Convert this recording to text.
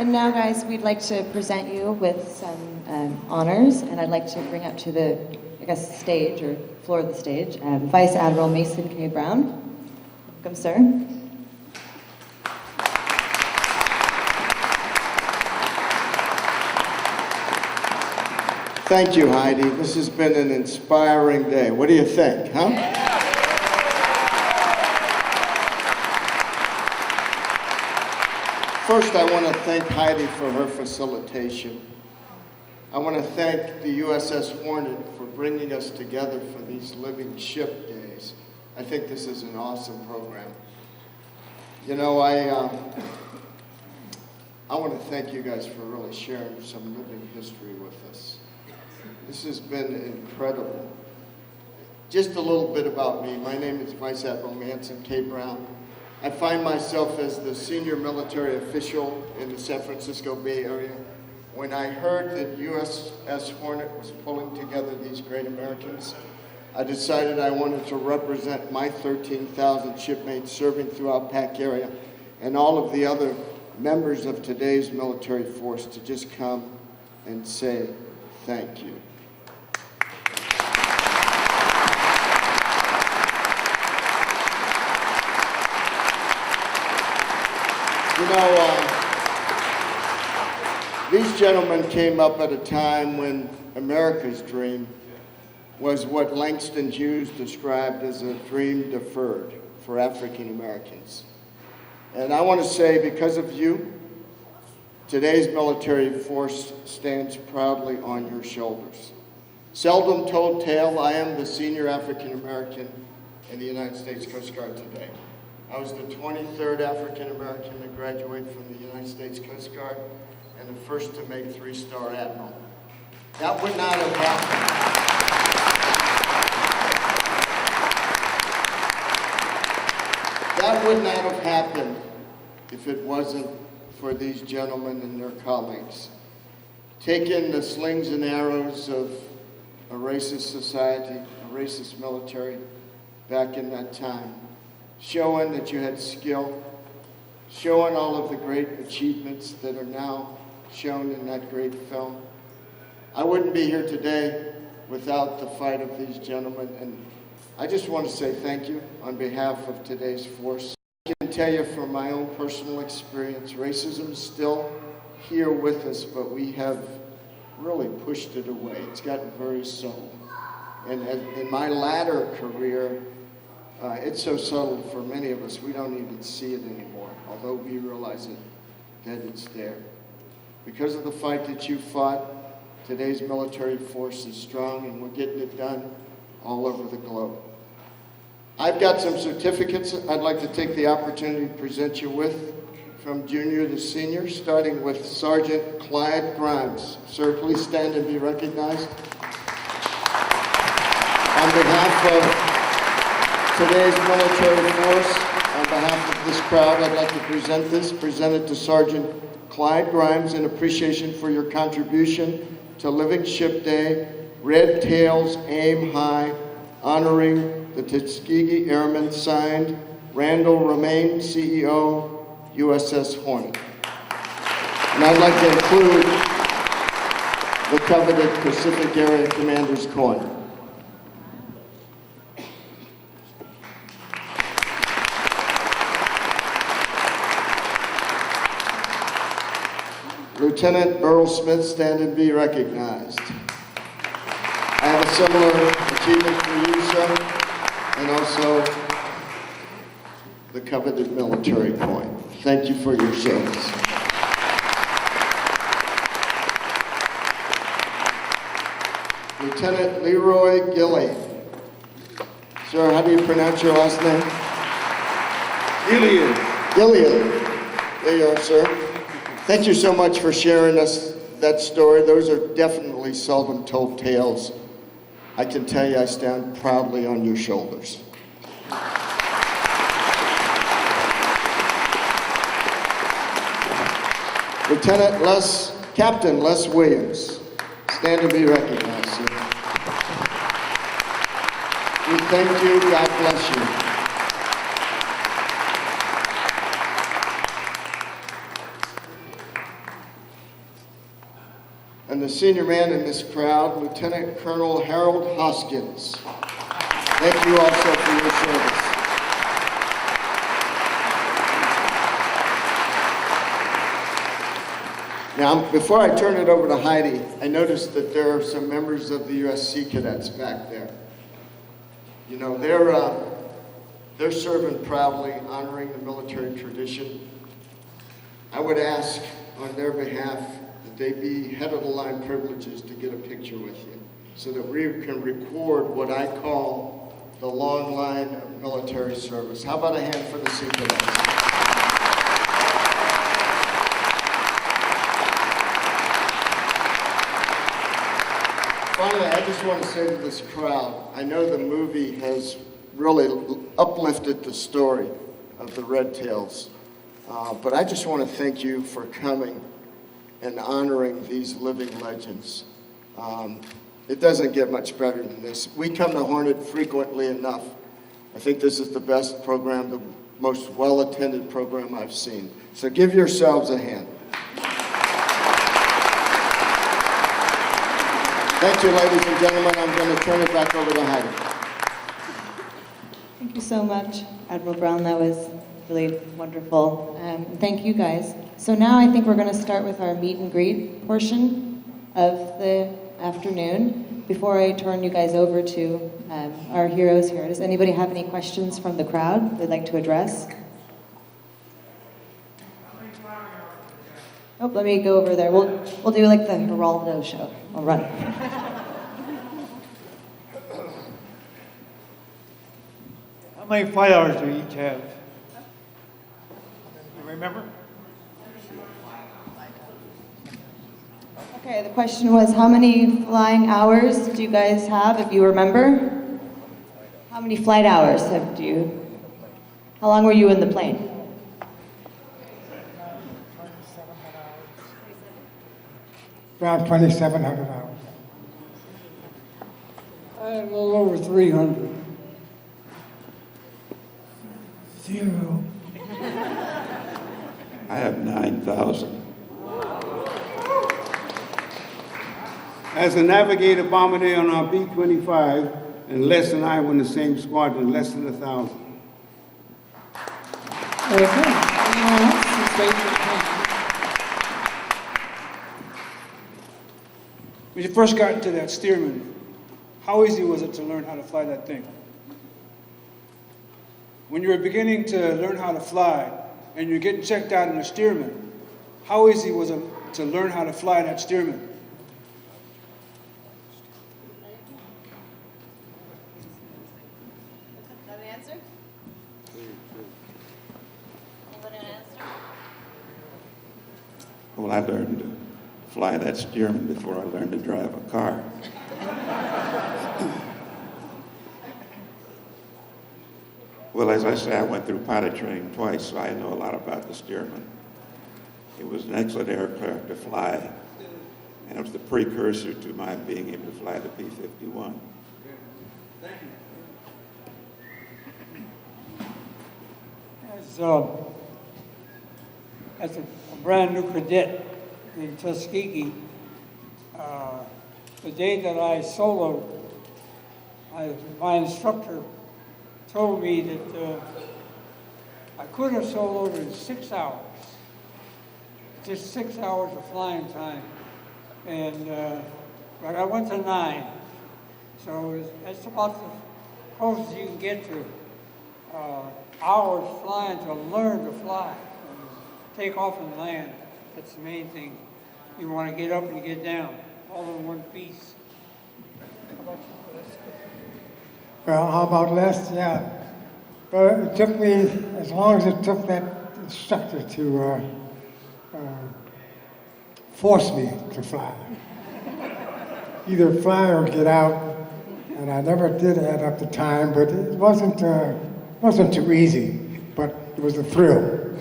And now, guys, we'd like to present you with some honors, and I'd like to bring up to the, stage, or floor of the stage, Vice Admiral Mason K. Brown. Welcome, sir. Thank you, Heidi. This has been an inspiring day. What do you think, huh? First, I want to thank Heidi for her facilitation. I want to thank the USS Hornet for bringing us together for these Living Ship Days. I think this is an awesome program. You know, I want to thank you guys for really sharing some living history with us. This has been incredible. Just a little bit about me. My name is Vice Admiral Mason K. Brown. I find myself as the senior military official in the San Francisco Bay Area. When I heard that USS Hornet was pulling together these great Americans, I decided I wanted to represent my 13,000 shipmates serving throughout PAC area and all of the other members of today's military force to just come and say thank you. You know, these gentlemen came up at a time when America's dream was what Langston Hughes described as a dream deferred for African Americans. And I want to say, because of you, today's military force stands proudly on your shoulders. Seldom told tale, I am the senior African American in the United States Coast Guard today. I was the 23rd African American to graduate from the United States Coast Guard and the first to make 3-star admiral. That would not have happened. That would not have happened if it wasn't for these gentlemen and their colleagues. Taking the slings and arrows of a racist society, a racist military back in that time, showing that you had skill, showing all of the great achievements that are now shown in that great film. I wouldn't be here today without the fight of these gentlemen, and I just want to say thank you on behalf of today's force. I can tell you from my own personal experience, racism is still here with us, but we have really pushed it away. It's gotten very subtle. And in my latter career, it's so subtle for many of us, we don't even see it anymore, although we realize it, that it's there. Because of the fight that you fought, today's military force is strong, and we're getting it done all over the globe. I've got some certificates I'd like to take the opportunity to present you with, from junior to senior, starting with Sergeant Clyde Grimes. Sir, please stand and be recognized. On behalf of today's military force, on behalf of this crowd, I'd like to present it to Sergeant Clyde Grimes in appreciation for your contribution to Living Ship Day, Red Tails Aim High, honoring the Tuskegee Airmen, signed Randall Romaine, CEO, USS Hornet. And I'd like to include the coveted Pacific Area Commander's Coin. Lieutenant Burl Smith, stand and be recognized. I have a similar achievement for you, sir, and also the coveted military coin. Thank you for your service. Lieutenant Leroy Gillead. Sir, how do you pronounce your last name? Gillead. Gillead. There you are, sir. Thank you so much for sharing us that story. Those are definitely seldom told tales. I can tell you I stand proudly on your shoulders. Captain Les Williams, stand to be recognized, sir. We thank you, God bless you. and the senior man in this crowd, Lieutenant Colonel Harold Hoskins. Thank you also for your service. Now, before I turn it over to Heidi, I noticed that there are some members of the USC cadets back there. You know, they're serving proudly, honoring the military tradition. I would ask on their behalf that they be head of the line privileges to get a picture with you so that we can record what I call the long line of military service. How about a hand for the Sea Cadets? Finally, I just want to say to this crowd, I know the movie has really uplifted the story of the Red Tails, but I just want to thank you for coming and honoring these living legends. It doesn't get much better than this. We come to Hornet frequently enough. I think this is the best program, the most well-attended program I've seen. So give yourselves a hand. Thank you, ladies and gentlemen. I'm going to turn it back over to Heidi. Thank you so much, Admiral Brown. That was really wonderful. Thank you, guys. So now I think we're going to start with our meet and greet portion of the afternoon. Before I turn you guys over to our heroes here, does anybody have any questions from the crowd they'd like to address? Oh, let me go over there. We'll do like the Geraldo show. I'll run. How many flight hours do we each have? You remember? Okay, the question was, how many flying hours do you guys have, if you remember? How many flight hours have you? How long were you in the plane? Around 2,700 hours. I had a little over 300. 0. I have 9,000. As a navigator bombardier on our B-25, and Les and I were in the same squadron, less than 1,000. Very good. Anyone else? Please raise your hand. When you first got into that Stearman, how easy was it to learn how to fly that thing? When you were beginning to learn how to fly and you're getting checked out in the Stearman, how easy was it to learn how to fly that Stearman? Got an answer? Anybody an answer? Well, I learned to fly that Stearman before I learned to drive a car. Well, as I say, I went through pilot training twice, so I know a lot about the Stearman. It was an excellent aircraft to fly, and it was the precursor to my being able to fly the P-51. Thank you. As a brand new cadet in Tuskegee, the day that I soloed, my instructor told me that I could have soloed in 6 hours, just 6 hours of flying time, and but I went to 9, so that's about the closest you can get to hours flying to learn to fly, take off and land. That's the main thing. You want to get up and get down, all in one piece. Well, how about Les? Yeah. But it took me as long as it took that instructor to force me to fly. Either fly or get out. And I never did add up the time, but it wasn't too easy. But it was a thrill.